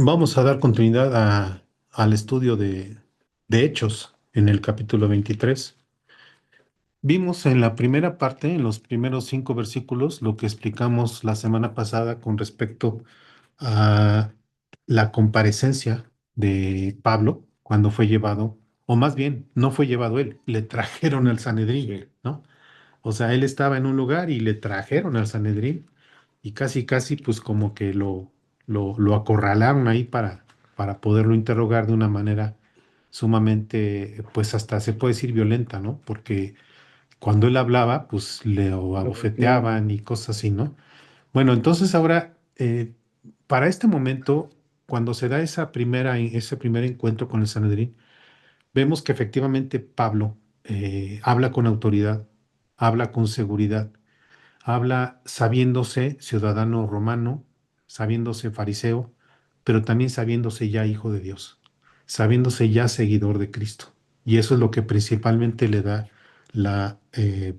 Vamos a dar continuidad al estudio de Hechos en el capítulo 23. Vimos en la primera parte, en los primeros 5 versículos, lo que explicamos la semana pasada con respecto a la comparecencia de Pablo cuando fue llevado, o más bien, no fue llevado él, le trajeron al Sanedrín, Sí. ¿no? O sea, él estaba en un lugar y le trajeron al Sanedrín y casi, casi, pues como que lo acorralaron ahí para poderlo interrogar de una manera sumamente, pues hasta se puede decir violenta, ¿no? Porque cuando él hablaba, pues le Lo golpeaban. abofeteaban y cosas así, ¿no? Bueno, entonces ahora, para este momento, cuando se da ese primer encuentro con el Sanedrín, vemos que efectivamente Pablo habla con autoridad, habla con seguridad, habla sabiéndose ciudadano romano, sabiéndose fariseo, pero también sabiéndose ya hijo de Dios, sabiéndose ya seguidor de Cristo. Y eso es lo que principalmente le da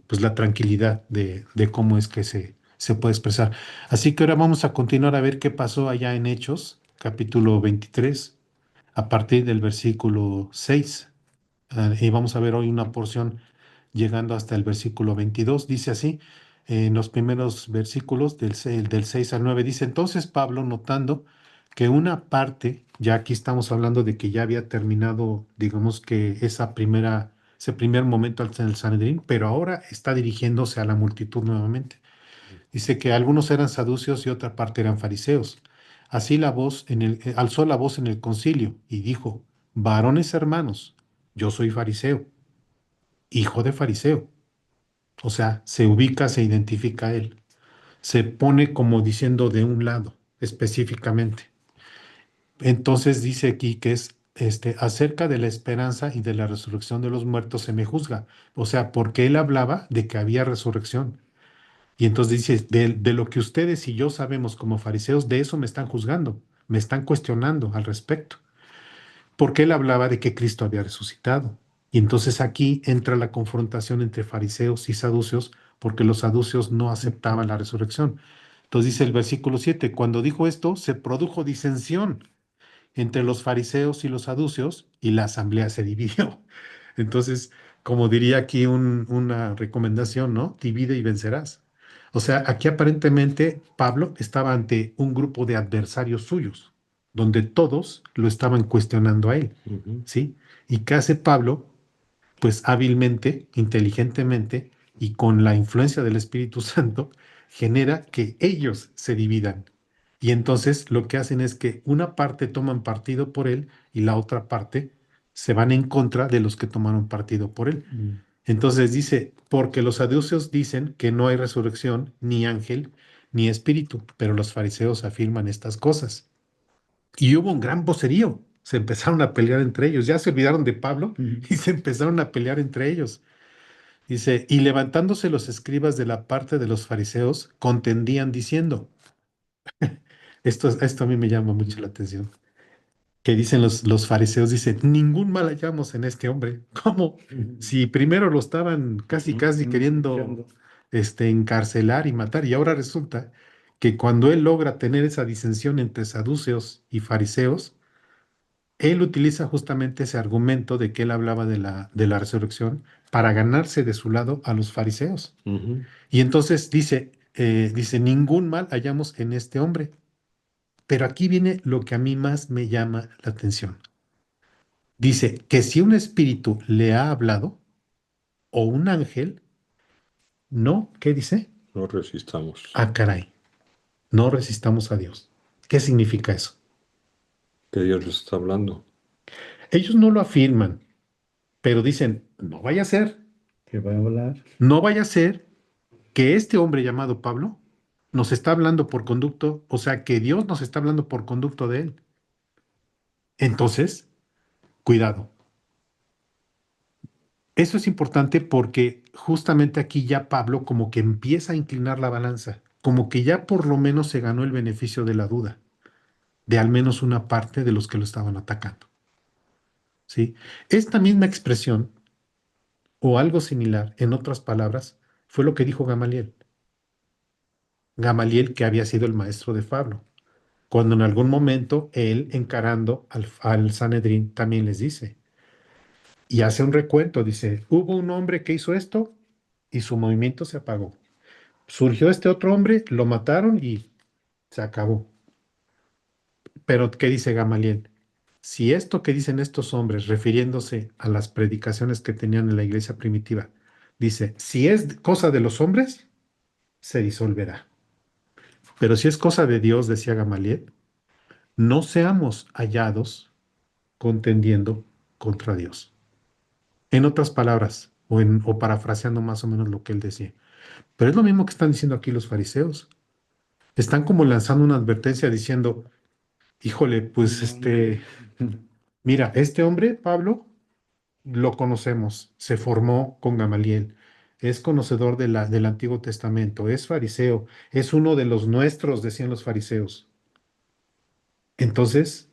pues la tranquilidad de cómo es que se puede expresar. Así que ahora vamos a continuar a ver qué pasó allá en Hechos, capítulo 23, a partir del versículo 6. Y vamos a ver hoy una porción llegando hasta el versículo 22. Dice así, en los primeros versículos del 6 al 9 dice, entonces Pablo, notando que una parte, ya aquí estamos hablando de que ya había terminado, digamos que ese primer momento en el Sanedrín, pero ahora está dirigiéndose a la multitud nuevamente. Dice que algunos eran saduceos y otra parte eran fariseos. Así alzó la voz en el concilio y dijo, varones hermanos, yo soy fariseo, hijo de fariseo. O sea, se ubica, se identifica él. Se pone como diciendo de un lado, específicamente. Entonces dice aquí que es acerca de la esperanza y de la resurrección de los muertos se me juzga. O sea, porque él hablaba de que había resurrección. Y entonces dice, de lo que ustedes y yo sabemos como fariseos, de eso me están juzgando, me están cuestionando al respecto. Porque él hablaba de que Cristo había resucitado. Y entonces aquí entra la confrontación entre fariseos y saduceos, porque los saduceos no aceptaban la resurrección. Entonces dice el versículo 7, cuando dijo esto, se produjo disensión entre los fariseos y los saduceos, y la asamblea se dividió. Entonces, como diría aquí una recomendación, ¿no? Divide y vencerás. O sea, aquí aparentemente Pablo estaba ante un grupo de adversarios suyos, donde todos lo estaban cuestionando a él, Ujú. ¿sí? ¿Y qué hace Pablo? Pues hábilmente, inteligentemente y con la influencia del Espíritu Santo, genera que ellos se dividan. Y entonces lo que hacen es que una parte toman partido por él y la otra parte se van en contra de los que tomaron partido por él. Mm. Entonces dice, porque los saduceos dicen que no hay resurrección, ni ángel, ni espíritu, pero los fariseos afirman estas cosas. Y hubo un gran vocerío. Se empezaron a pelear entre ellos. Ya se olvidaron de Pablo Ujú. y se empezaron a pelear entre ellos. Dice, y levantándose los escribas de la parte de los fariseos, contendían diciendo, esto a mí me llama mucho la atención, que dicen los fariseos, dicen, ningún mal hallamos en este hombre. ¿Cómo? Ujú. Si primero lo estaban casi, casi queriendo Escuchando. encarcelar y matar, y ahora resulta que cuando él logra tener esa disensión entre saduceos y fariseos, él utiliza justamente ese argumento de que él hablaba de la resurrección para ganarse de su lado a los fariseos. Ujú. Y entonces dice, ningún mal hallamos en este hombre. Pero aquí viene lo que a mí más me llama la atención. Dice que si un espíritu le ha hablado o un ángel, no, ¿qué dice? No resistamos. Ah, caray, no resistamos a Dios. ¿Qué significa eso? Que Dios les está hablando. Ellos no lo afirman, pero dicen, Que va a hablar. no vaya a ser que este hombre llamado Pablo nos está hablando por conducto, o sea, que Dios nos está hablando por conducto de él. Entonces, cuidado. Eso es importante porque justamente aquí ya Pablo como que empieza a inclinar la balanza, como que ya por lo menos se ganó el beneficio de la duda, de al menos una parte de los que lo estaban atacando, ¿sí? Esta misma expresión o algo similar, en otras palabras, fue lo que dijo Gamaliel. Gamaliel que había sido el maestro de Pablo. cuando en algún momento él, encarando al Sanedrín, también les dice, y hace un recuento, dice, hubo un hombre que hizo esto y su movimiento se apagó. Surgió este otro hombre, lo mataron y se acabó. Pero, ¿qué dice Gamaliel? Si esto que dicen estos hombres, refiriéndose a las predicaciones que tenían en la iglesia primitiva, dice, si es cosa de los hombres, se disolverá. Pero si es cosa de Dios, decía Gamaliel, no seamos hallados contendiendo contra Dios. En otras palabras, o parafraseando más o menos lo que él decía. Pero es lo mismo que están diciendo aquí los fariseos. Están como lanzando una advertencia diciendo, híjole, pues mira, este hombre, Pablo, lo conocemos, se formó con Gamaliel, es conocedor del Antiguo Testamento, es fariseo, es uno de los nuestros, decían los fariseos. Entonces,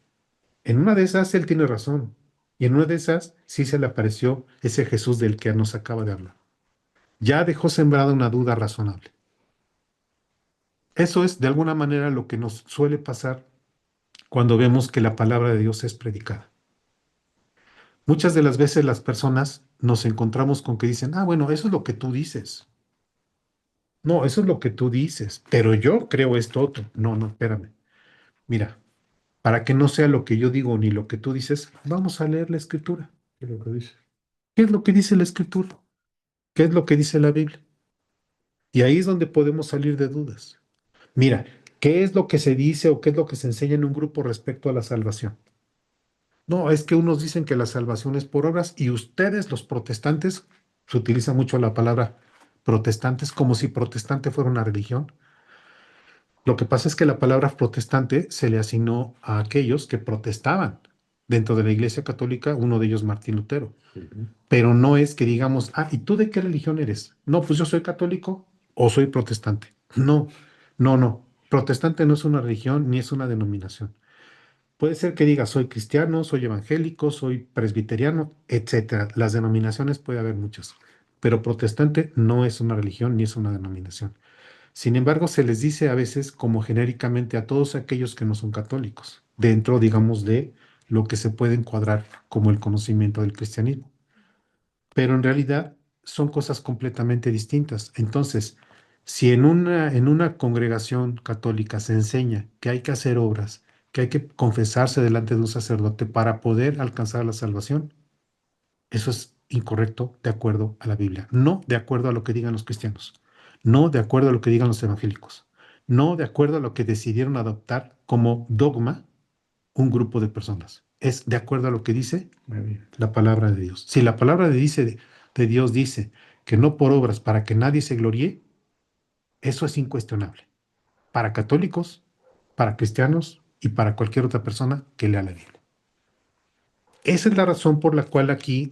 en una de esas él tiene razón, y en una de esas sí se le apareció ese Jesús del que nos acaba de hablar. Ya dejó sembrada una duda razonable. Eso es de alguna manera lo que nos suele pasar cuando vemos que la palabra de Dios es predicada. Muchas de las veces las personas nos encontramos con que dicen, ah, bueno, eso es lo que tú dices. No, eso es lo que tú dices, pero yo creo esto otro. No, no, espérame. Mira, para que no sea lo que yo digo ni lo que tú dices, vamos a leer la escritura. ¿Qué es lo que dice? ¿Qué es lo que dice la escritura? ¿Qué es lo que dice la Biblia? Y ahí es donde podemos salir de dudas. Mira, ¿qué es lo que se dice o qué es lo que se enseña en un grupo respecto a la salvación? No, es que unos dicen que la salvación es por obras y ustedes, los protestantes, se utiliza mucho la palabra protestantes como si protestante fuera una religión. Lo que pasa es que la palabra protestante se le asignó a aquellos que protestaban dentro de la Iglesia Católica, uno de ellos Martín Lutero. Ujú. Pero no es que digamos, ah, ¿y tú de qué religión eres? No, pues yo soy católico o soy protestante. No, no, no. Protestante no es una religión ni es una denominación. Puede ser que diga soy cristiano, soy evangélico, soy presbiteriano, etcétera. Las denominaciones puede haber muchas, pero protestante no es una religión ni es una denominación. Sin embargo, se les dice a veces como genéricamente a todos aquellos que no son católicos, dentro, digamos, de lo que se puede encuadrar como el conocimiento del cristianismo. Pero en realidad son cosas completamente distintas. Entonces, si en una congregación católica se enseña que hay que hacer obras, que hay que confesarse delante de un sacerdote para poder alcanzar la salvación, eso es incorrecto de acuerdo a la Biblia, no de acuerdo a lo que digan los cristianos, no de acuerdo a lo que digan los evangélicos, no de acuerdo a lo que decidieron adoptar como dogma un grupo de personas. Es de acuerdo a lo que dice Muy bien. la palabra de Dios. Si la palabra de Dios dice que no por obras para que nadie se gloríe, eso es incuestionable. Para católicos, para cristianos y para cualquier otra persona que lea la Biblia. Esa es la razón por la cual aquí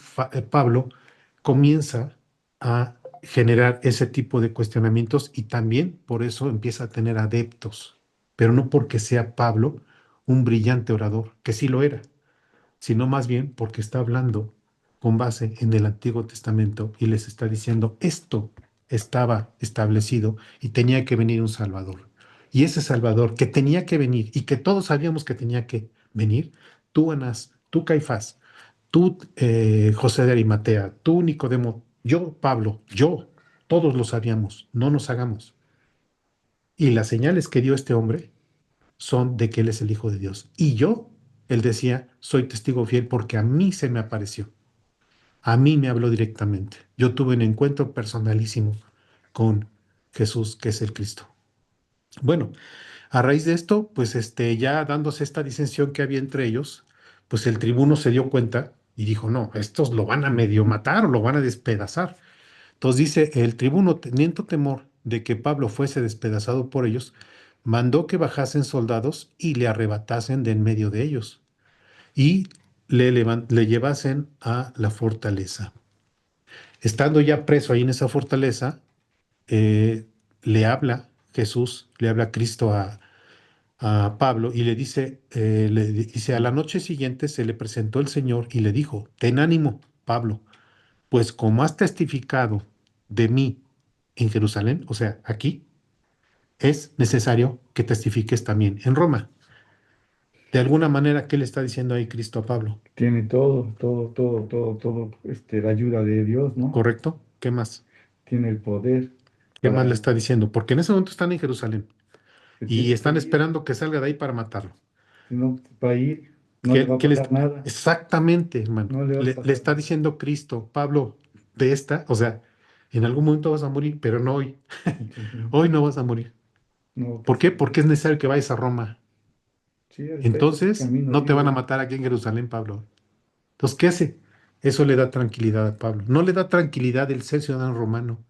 Pablo comienza a generar ese tipo de cuestionamientos y también por eso empieza a tener adeptos, pero no porque sea Pablo un brillante orador, que sí lo era, sino más bien porque está hablando con base en el Antiguo Testamento y les está diciendo, esto estaba establecido y tenía que venir un Salvador. Y ese Salvador que tenía que venir y que todos sabíamos que tenía que venir, tú Anás, tú Caifás, tú José de Arimatea, tú Nicodemo, yo Pablo, yo, todos lo sabíamos, no nos hagamos. Y las señales que dio este hombre son de que Él es el Hijo de Dios. Y yo, él decía, soy testigo fiel porque a mí se me apareció, a mí me habló directamente. Yo tuve un encuentro personalísimo con Jesús, que es el Cristo. Bueno, a raíz de esto, pues ya dándose esta disensión que había entre ellos, pues el tribuno se dio cuenta y dijo, no, estos lo van a medio matar o lo van a despedazar. Entonces dice, el tribuno, teniendo temor de que Pablo fuese despedazado por ellos, mandó que bajasen soldados y le arrebatasen de en medio de ellos y le llevasen a la fortaleza. Estando ya preso ahí en esa fortaleza, eh, le habla Jesús, le habla Cristo a Pablo y le dice, a la noche siguiente se le presentó el Señor y le dijo, ten ánimo, Pablo, pues como has testificado de mí en Jerusalén, o sea, aquí, es necesario que testifiques también en Roma. De alguna manera, ¿qué le está diciendo ahí Cristo a Pablo? Tiene todo, todo, todo, todo, todo, la ayuda de Dios, ¿no? ¿Correcto? ¿Qué más? Tiene el poder ¿Qué más le para, está diciendo? Porque en ese momento están en Jerusalén se y tiene que están ir, esperando que salga de ahí para matarlo. si no va a ir, no le ¿Qué, va a qué pasar nada, Exactamente, hermano. no le va a Le pasar está nada. diciendo Cristo, Pablo, de esta, o sea, en algún momento vas a morir, pero no hoy. Entonces, Hoy no vas a morir. no va a ¿Por qué? pasar Porque nada. es necesario que vayas a Roma. Sí, está en ese Entonces, camino no te van a libre. matar aquí en Jerusalén, Pablo. Entonces, ¿qué hace? Eso le da tranquilidad a Pablo. No le da tranquilidad el ser ciudadano romano.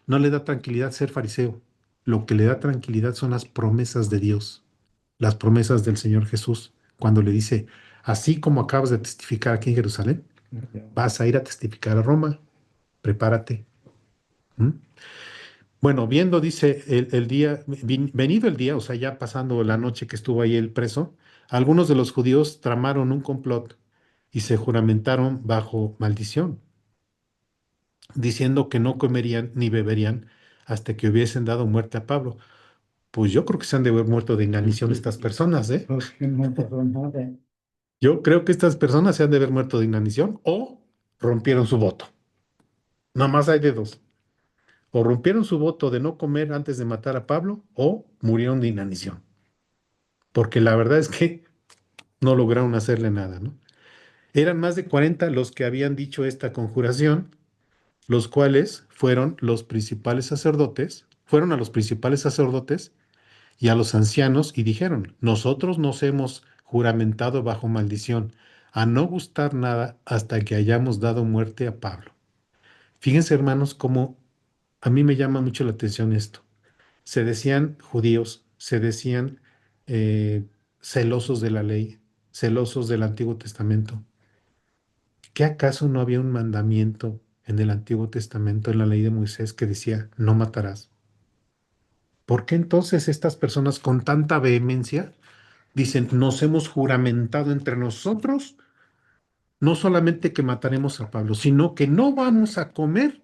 No le da tranquilidad ser fariseo. Lo que le da tranquilidad son las promesas de Dios, las promesas del Señor Jesús, cuando le dice, así como acabas de testificar aquí en Jerusalén, Ya. vas a ir a testificar a Roma, prepárate. ¿Mm? Bueno, viendo, dice, el día, venido el día, o sea, ya pasando la noche que estuvo ahí el preso, algunos de los judíos tramaron un complot y se juramentaron bajo maldición, diciendo que no comerían ni beberían hasta que hubiesen dado muerte a Pablo. Pues yo creo que se han de haber muerto de inanición estas personas, ¿eh? Porque no pasó nada. Yo creo que estas personas se han de haber muerto de inanición o rompieron su voto. Nada más hay de dos. O rompieron su voto de no comer antes de matar a Pablo o murieron de inanición. Porque la verdad es que no lograron hacerle nada, ¿no? Eran más de 40 los que habían dicho esta conjuración, los cuales fueron los principales sacerdotes, fueron a los principales sacerdotes y a los ancianos y dijeron, nosotros nos hemos juramentado bajo maldición a no gustar nada hasta que hayamos dado muerte a Pablo. Fíjense, hermanos, cómo a mí me llama mucho la atención esto. Se decían judíos, se decían eh, celosos de la ley, celosos del Antiguo Testamento. ¿Qué acaso no había un mandamiento en el Antiguo Testamento, en la ley de Moisés, que decía, no matarás? ¿Por qué entonces estas personas con tanta vehemencia dicen, nos hemos juramentado entre nosotros, no solamente que mataremos a Pablo, sino que no vamos a comer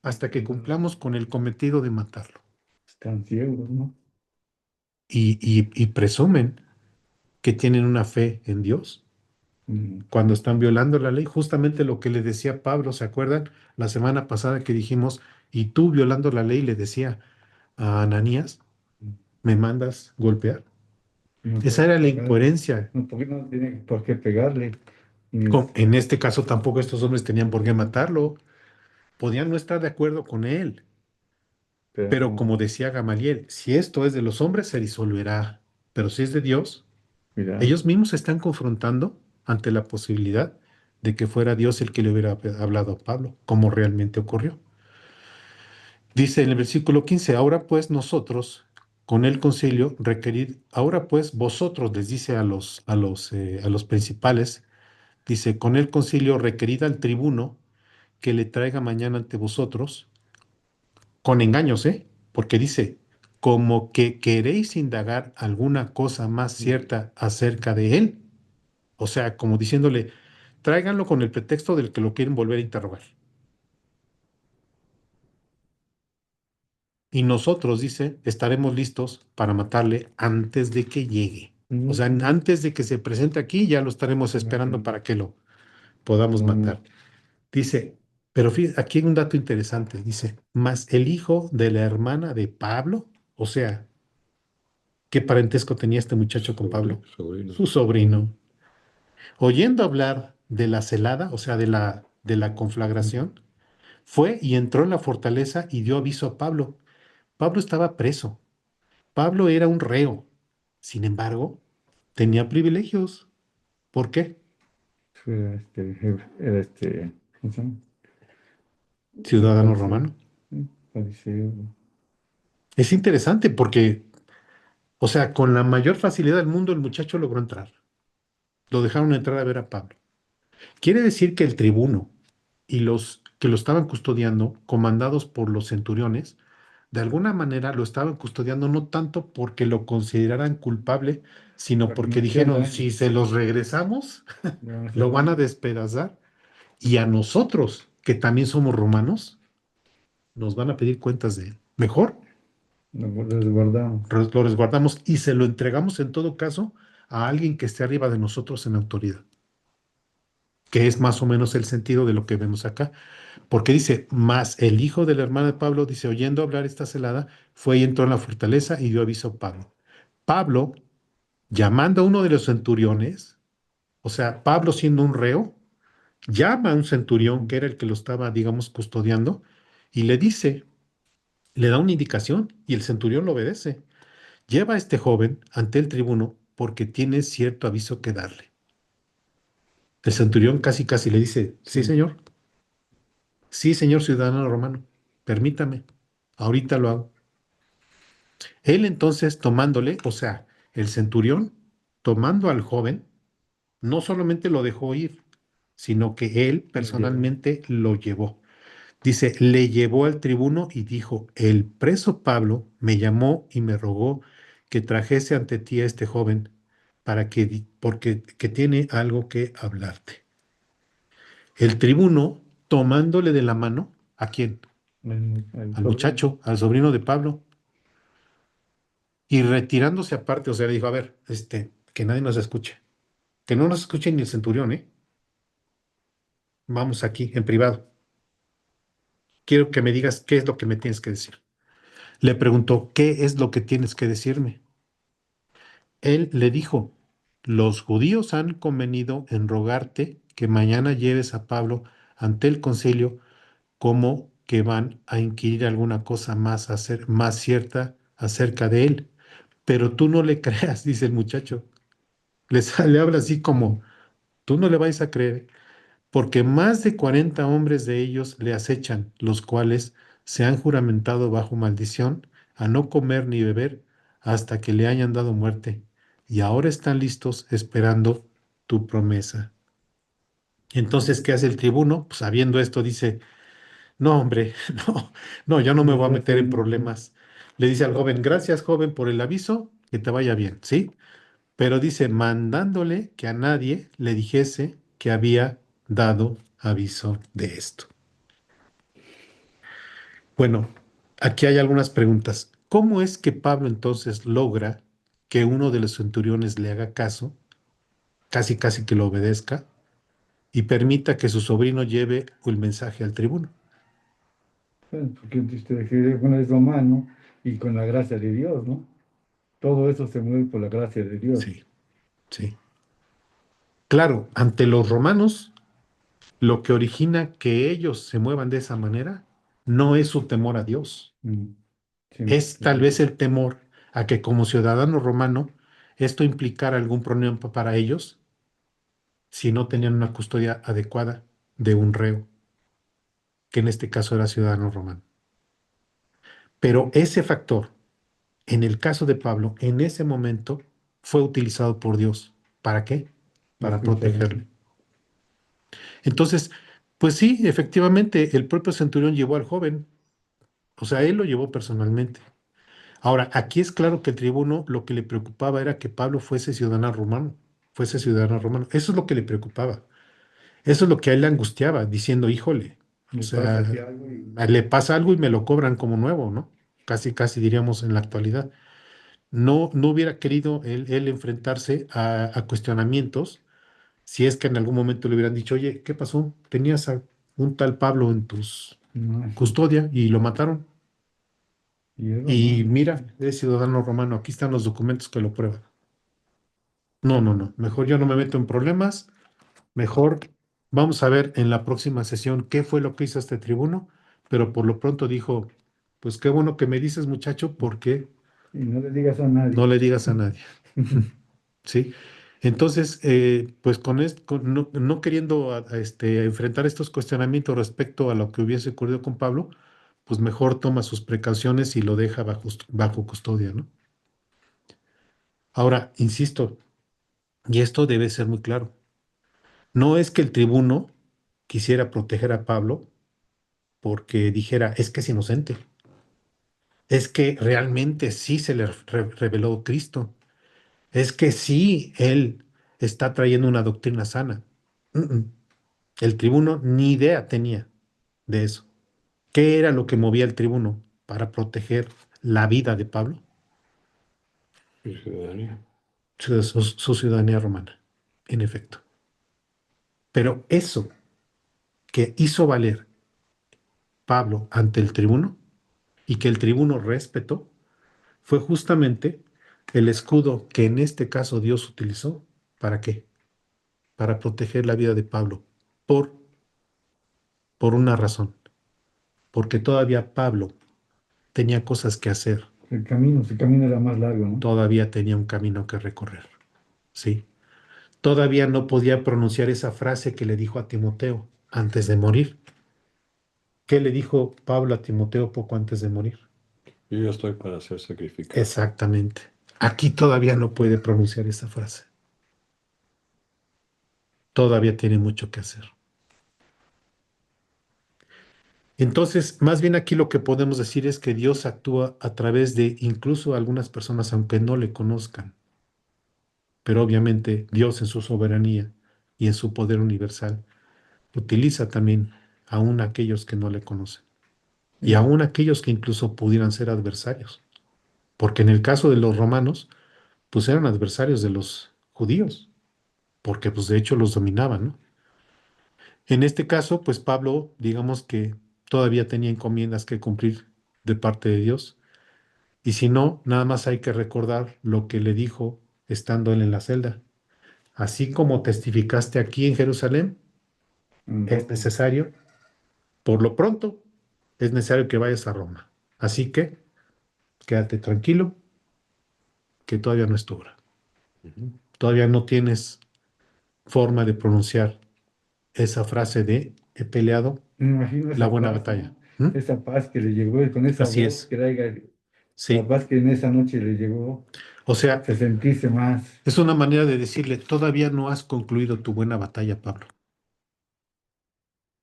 hasta que cumplamos con el cometido de matarlo? Están ciegos, ¿no? Y presumen que tienen una fe en Dios Mm, cuando están violando la ley. Justamente lo que le decía Pablo, ¿se acuerdan? La semana pasada que dijimos, y tú violando la ley le decía a Ananías, mm. ¿me mandas golpear? No Esa puede era la pegarle. incoherencia. No, porque no tiene por qué pegarle. En este caso tampoco estos hombres tenían por qué matarlo. Podían no estar de acuerdo con él, Pero pero no, como decía Gamaliel, si esto es de los hombres, se disolverá, pero si es de Dios, mira, ellos mismos se están confrontando ante la posibilidad de que fuera Dios el que le hubiera hablado a Pablo, como realmente ocurrió. Dice en el versículo 15, ahora pues nosotros, con el concilio, requerid, ahora pues vosotros, les dice a los principales, dice, con el concilio requerid al tribuno que le traiga mañana ante vosotros, con engaños, ¿eh? Porque dice, como que queréis indagar alguna cosa más cierta acerca de él. O sea, como diciéndole, tráiganlo con el pretexto del que lo quieren volver a interrogar. Y nosotros, dice, estaremos listos para matarle antes de que llegue. O sea, mm, antes de que se presente aquí, ya lo estaremos esperando para que lo podamos como, matar. Dice, pero fíjate, aquí hay un dato interesante. Dice, más el hijo de la hermana de Pablo, o sea, ¿qué parentesco tenía este muchacho con Pablo? sobrino. Su sobrino. Oyendo hablar de la celada, o sea, de la conflagración, fue y entró en la fortaleza y dio aviso a Pablo. Pablo estaba preso. Pablo era un reo. Sin embargo, tenía privilegios. ¿Por qué? Era era ¿cómo se llama? Un Ciudadano fariseo. romano. Un fariseo. Es interesante porque, o sea, con la mayor facilidad del mundo el muchacho logró entrar. Lo dejaron entrar a ver a Pablo. Quiere decir que el tribuno y los que lo estaban custodiando, comandados por los centuriones, de alguna manera lo estaban custodiando no tanto porque lo consideraran culpable, sino Para que porque no hicieran dijeron, daño. si se los regresamos, Le van a hacer lo van a daño. despedazar y a nosotros, que también somos romanos, nos van a pedir cuentas de él. Mejor Lo resguardamos. lo resguardamos y se lo entregamos en todo caso a alguien que esté arriba de nosotros en autoridad, que es más o menos el sentido de lo que vemos acá. Porque dice, más el hijo de la hermana de Pablo, dice, oyendo hablar esta celada, fue y entró en la fortaleza y dio aviso a Pablo. Pablo, llamando a uno de los centuriones, o sea, Pablo siendo un reo, llama a un centurión Ujú. que era el que lo estaba, digamos, custodiando y le dice, le da una indicación y el centurión lo obedece. Lleva a este joven ante el tribuno porque tiene cierto aviso que darle. El centurión casi casi le dice, Sí, sí, señor ciudadano romano, permítame, ahorita lo hago. Él entonces tomándole, o sea, el centurión tomando al joven, no solamente lo dejó ir, sino que él lo lleva. personalmente lo llevó. Dice, le llevó al tribuno y dijo, el preso Pablo me llamó y me rogó que trajese ante ti a este joven para que, porque que tiene algo que hablarte. El tribuno tomándole de la mano, ¿a quién? El Al sobrino. muchacho, al sobrino de Pablo, y retirándose aparte, o sea, le dijo, a ver, que nadie nos escuche, que no nos escuche ni el centurión, ¿eh? Vamos aquí, en privado. Quiero que me digas qué es lo que me tienes que decir. Le preguntó, ¿qué es lo que tienes que decirme? Él le dijo, los judíos han convenido en rogarte que mañana lleves a Pablo ante el concilio como que van a inquirir alguna cosa más, más cierta acerca de él. Pero tú no le creas, dice el muchacho. Le habla así como, tú no le vais a creer, porque más de 40 hombres de ellos le acechan, los cuales se han juramentado bajo maldición a no comer ni beber hasta que le hayan dado muerte, y ahora están listos esperando tu promesa. Entonces, ¿qué hace el tribuno? Pues sabiendo esto, dice, no, hombre, no, no, yo no me voy a Desgracia meter ahí en no. problemas. Le dice al joven, gracias, joven, por el aviso, que te vaya bien, ¿sí? Pero dice, mandándole que a nadie le dijese que había dado aviso de esto. Bueno, aquí hay algunas preguntas. ¿Cómo es que Pablo entonces logra que uno de los centuriones le haga caso, casi casi que lo obedezca, y permita que su sobrino lleve el mensaje al tribuno? Bueno, porque uno es romano y con la gracia de Dios, ¿no? Todo eso se mueve por la gracia de Dios. Sí, sí. Claro, ante los romanos, lo que origina que ellos se muevan de esa manera no es su temor a Dios. Mm, sí, Es tal vez el temor a que como ciudadano romano esto implicara algún problema para ellos si no tenían una custodia adecuada de un reo, que en este caso era ciudadano romano. Pero ese factor, en el caso de Pablo, en ese momento fue utilizado por Dios. ¿Para qué? Para especialmente. protegerlo. Entonces, pues sí, efectivamente, el propio centurión llevó al joven, o sea, él lo llevó personalmente. Ahora, aquí es claro que el tribuno lo que le preocupaba era que Pablo fuese ciudadano romano. Eso es lo que le preocupaba. Eso es lo que a él le angustiaba, diciendo, híjole, o Me pasa sea, aquí algo y le pasa algo y me lo cobran como nuevo, ¿no? Casi, casi diríamos en la actualidad. No, no hubiera querido él enfrentarse a cuestionamientos si es que en algún momento le hubieran dicho, oye, ¿qué pasó? Tenías a un tal Pablo en tus no, custodia y lo mataron. y es Y romano. mira, es ciudadano romano, aquí están los documentos que lo prueban. No, no, no, mejor yo no me meto en problemas, mejor vamos a ver en la próxima sesión qué fue lo que hizo este tribuno, pero por lo pronto dijo, pues qué bueno que me dices muchacho, porque Y no le digas a no nadie. le digas a nadie, ¿sí? Entonces, pues no, no queriendo enfrentar estos cuestionamientos respecto a lo que hubiese ocurrido con Pablo, pues mejor toma sus precauciones y lo deja bajo custodia, ¿no? Ahora, insisto, y esto debe ser muy claro. No es que el tribuno quisiera proteger a Pablo porque dijera, es que es inocente, es que realmente sí se le reveló Cristo, es que sí él está trayendo una doctrina sana. Mm, mm. El tribuno ni idea tenía de eso. ¿Qué era lo que movía al tribuno para proteger la vida de Pablo? Su ciudadanía. su ciudadanía romana, en efecto. Pero eso que hizo valer Pablo ante el tribuno y que el tribuno respetó, fue justamente el escudo que en este caso Dios utilizó. ¿Para qué? Para proteger la vida de Pablo, por, por una razón, porque todavía Pablo tenía cosas que hacer, Su camino era más largo, ¿no? todavía tenía un camino que recorrer, ¿sí? Todavía no podía pronunciar esa frase que le dijo a Timoteo antes de morir. ¿Qué le dijo Pablo a Timoteo poco antes de morir? Yo ya estoy para ser sacrificado. Exactamente. Aquí todavía no puede pronunciar esa frase. Todavía tiene mucho que hacer. Entonces, más bien aquí lo que podemos decir es que Dios actúa a través de incluso algunas personas, aunque no le conozcan. Pero obviamente Dios en su soberanía y en su poder universal utiliza también aún aquellos que no le conocen y Sí. aún aquellos que incluso pudieran ser adversarios. Porque en el caso de los romanos, pues eran adversarios de los judíos, porque pues de hecho los dominaban, ¿no? En este caso, pues Pablo, digamos que todavía tenía encomiendas que cumplir de parte de Dios. Y si no, nada más hay que recordar lo que le dijo estando él en la celda. Así como testificaste aquí en Jerusalén, es Mm. necesario, por lo pronto, es necesario que vayas a Roma. Así que quédate tranquilo, que todavía no es tu hora. Ujú. Todavía no tienes forma de pronunciar esa frase de he peleado Me imagino la esa buena paz, batalla. ¿no? ¿Mm? Esa paz que le llegó y con esa Así voz es, que era la sí. paz que en esa noche le llegó, O sea, se sentirse más. es una manera de decirle, todavía no has concluido tu buena batalla, Pablo.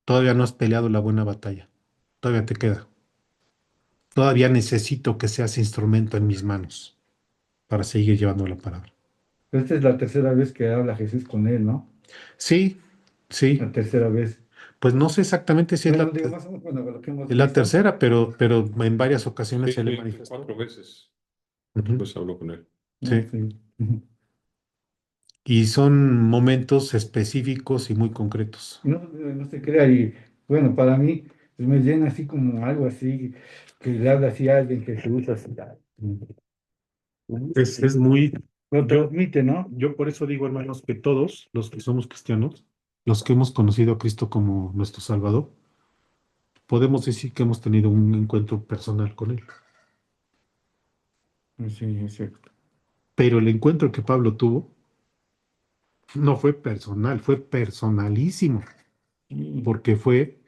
Todavía no has peleado la buena batalla. Todavía te queda. Todavía necesito que seas instrumento en mis manos para seguir llevando la palabra. Esta es la tercera vez que habla Jesús con él, ¿no? Sí, sí. La tercera vez. Pues no sé exactamente si es Bueno, digo, más o menos bueno, lo que hemos la visto. tercera, pero en varias ocasiones se le Sí, manifestó. 4 veces. Ujú. Pues hablo con él. No, Sí. sí. Y son momentos específicos y muy concretos. No se crea, y bueno, para mí pues, me llena así como algo así, que le habla así a alguien que se usa así. Es muy, Lo yo, transmite, ¿no? yo por eso digo, hermanos, que todos los que somos cristianos, los que hemos conocido a Cristo como nuestro Salvador, podemos decir que hemos tenido un encuentro personal con Él. Sí, es cierto. Pero el encuentro que Pablo tuvo no fue personal, fue personalísimo, Sí. porque fue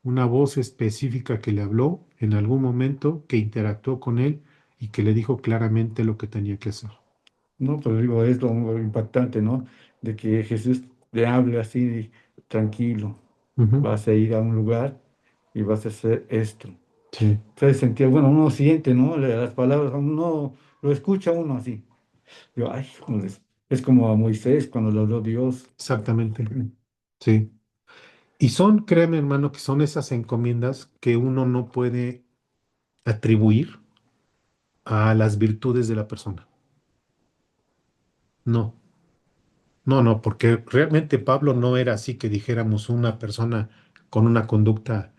una voz específica que le habló en algún momento, que interactuó con él y que le dijo claramente lo que tenía que hacer. No, pero digo, es lo impactante, ¿no? De que Jesús le hable así, tranquilo, Ujú. vas a ir a un lugar y vas a hacer esto. Sí, Se sentía, bueno, uno siente, ¿no? Las palabras, uno lo escucha uno así. Yo, ay, joder, es como a Moisés cuando le habló Dios. exactamente. Sí. Y son, créeme, hermano, que son esas encomiendas que uno no puede atribuir a las virtudes de la persona. No, no, porque realmente Pablo no era así que dijéramos una persona con una conducta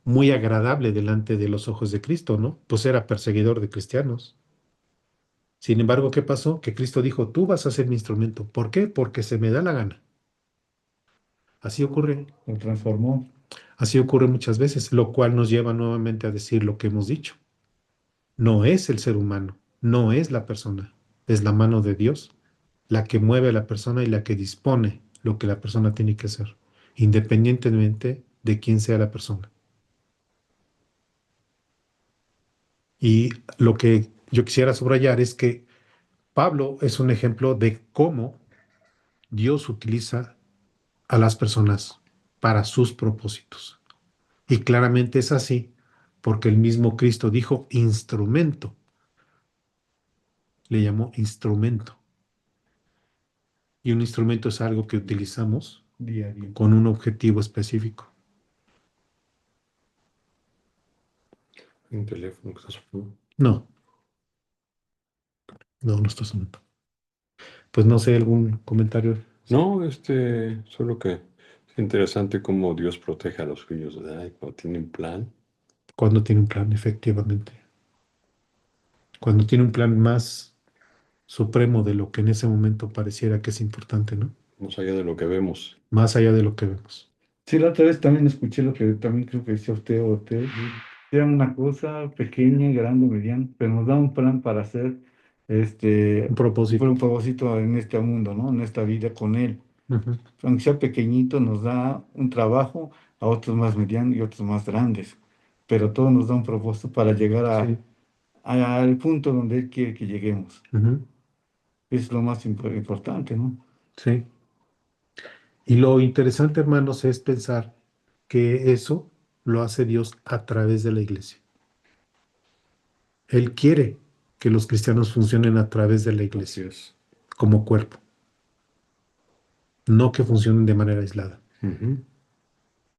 muy agradable delante de los ojos de Cristo, ¿no? Pues era perseguidor de cristianos. Sin embargo, ¿qué pasó? Que Cristo dijo, tú vas a ser mi instrumento. ¿Por qué? Porque se me da la gana. Así ocurre, Lo transformó. así ocurre muchas veces, lo cual nos lleva nuevamente a decir lo que hemos dicho. No es el ser humano, no es la persona, es la mano de Dios la que mueve a la persona y la que dispone lo que la persona tiene que hacer, independientemente de quién sea la persona. Y lo que yo quisiera subrayar es que Pablo es un ejemplo de cómo Dios utiliza a las personas para sus propósitos. Y claramente es así, porque el mismo Cristo dijo instrumento, le llamó instrumento. Y un instrumento es algo que utilizamos Día a día. con un objetivo específico. Un teléfono que está sonando. No, no está sonando. Pues no sé, algún comentario No, solo que es interesante cómo Dios protege a los suyos, ¿verdad? Y cuando tiene un plan, cuando tiene un plan, efectivamente. Cuando tiene un plan más supremo de lo que en ese momento pareciera que es importante, ¿no? más allá de lo que vemos. Más allá de lo que vemos. Sí, la otra vez también escuché lo que también creo que decía usted o usted. Era una cosa pequeña, grande, mediana, pero nos da un plan para hacer Un por propósito. un propósito en este mundo, ¿no? En esta vida con Él. Ujú. Aunque sea pequeñito, nos da un trabajo, a otros más medianos y otros más grandes. Pero todo nos da un propósito para llegar Sí. al punto donde Él quiere que lleguemos. Ujú. Es lo más importante, ¿no? Sí. Y lo interesante, hermanos, es pensar que eso lo hace Dios a través de la iglesia. Él quiere que los cristianos funcionen a través de la Así iglesia, es. como cuerpo, no que funcionen de manera aislada. Ujú.